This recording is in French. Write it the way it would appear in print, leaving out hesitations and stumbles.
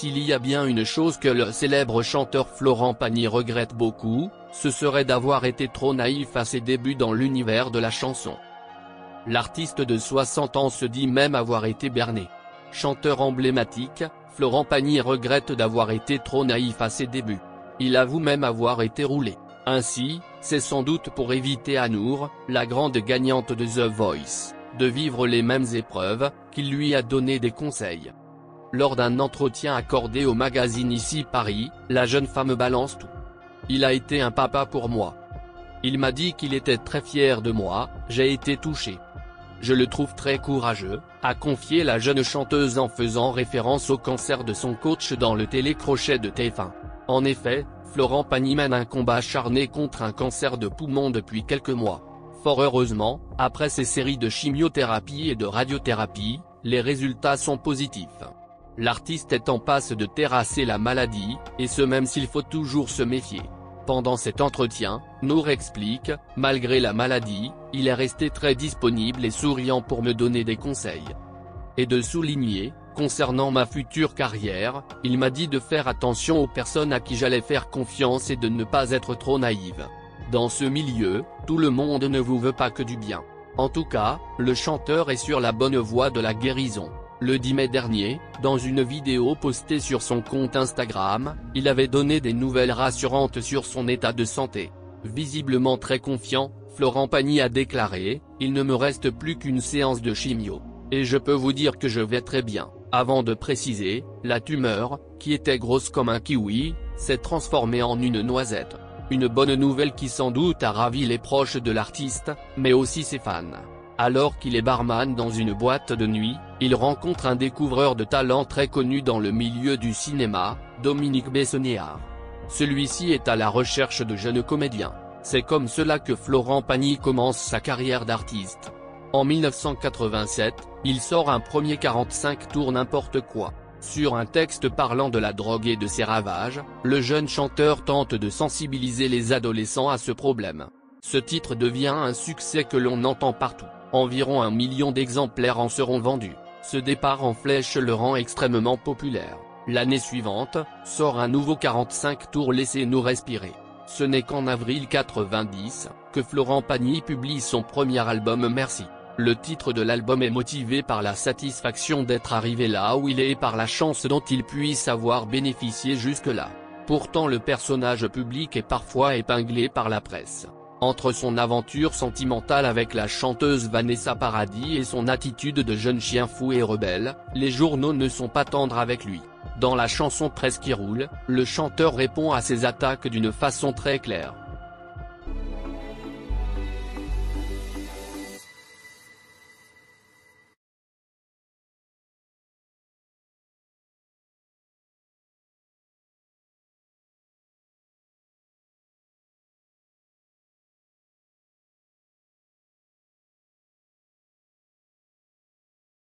S'il y a bien une chose que le célèbre chanteur Florent Pagny regrette beaucoup, ce serait d'avoir été trop naïf à ses débuts dans l'univers de la chanson. L'artiste de 60 ans se dit même avoir été berné. Chanteur emblématique, Florent Pagny regrette d'avoir été trop naïf à ses débuts. Il avoue même avoir été roulé. Ainsi, c'est sans doute pour éviter à Nour, la grande gagnante de The Voice, de vivre les mêmes épreuves, qu'il lui a donné des conseils. Lors d'un entretien accordé au magazine Ici Paris, la jeune femme balance tout. Il a été un papa pour moi. Il m'a dit qu'il était très fier de moi, j'ai été touché. Je le trouve très courageux, a confié la jeune chanteuse en faisant référence au cancer de son coach dans le télécrochet de TF1. En effet, Florent Pagny mène un combat acharné contre un cancer de poumon depuis quelques mois. Fort heureusement, après ces séries de chimiothérapie et de radiothérapie, les résultats sont positifs. L'artiste est en passe de terrasser la maladie, et ce même s'il faut toujours se méfier. Pendant cet entretien, Nour explique, malgré la maladie, il est resté très disponible et souriant pour me donner des conseils. Et de souligner, concernant ma future carrière, il m'a dit de faire attention aux personnes à qui j'allais faire confiance et de ne pas être trop naïve. Dans ce milieu, tout le monde ne vous veut pas que du bien. En tout cas, le chanteur est sur la bonne voie de la guérison. Le 10 mai dernier, dans une vidéo postée sur son compte Instagram, il avait donné des nouvelles rassurantes sur son état de santé. Visiblement très confiant, Florent Pagny a déclaré « Il ne me reste plus qu'une séance de chimio. Et je peux vous dire que je vais très bien », avant de préciser « La tumeur, qui était grosse comme un kiwi, s'est transformée en une noisette ». Une bonne nouvelle qui sans doute a ravi les proches de l'artiste, mais aussi ses fans. Alors qu'il est barman dans une boîte de nuit, il rencontre un découvreur de talent très connu dans le milieu du cinéma, Dominique Bessenard. Celui-ci est à la recherche de jeunes comédiens. C'est comme cela que Florent Pagny commence sa carrière d'artiste. En 1987, il sort un premier 45 tours n'importe quoi. Sur un texte parlant de la drogue et de ses ravages, le jeune chanteur tente de sensibiliser les adolescents à ce problème. Ce titre devient un succès que l'on entend partout. Environ 1 million d'exemplaires en seront vendus. Ce départ en flèche le rend extrêmement populaire. L'année suivante, sort un nouveau 45 tours Laissez-nous respirer. Ce n'est qu'en avril 90, que Florent Pagny publie son premier album Merci. Le titre de l'album est motivé par la satisfaction d'être arrivé là où il est et par la chance dont il puisse avoir bénéficié jusque-là. Pourtant le personnage public est parfois épinglé par la presse. Entre son aventure sentimentale avec la chanteuse Vanessa Paradis et son attitude de jeune chien fou et rebelle, les journaux ne sont pas tendres avec lui. Dans la chanson Presse qui roule, le chanteur répond à ces attaques d'une façon très claire.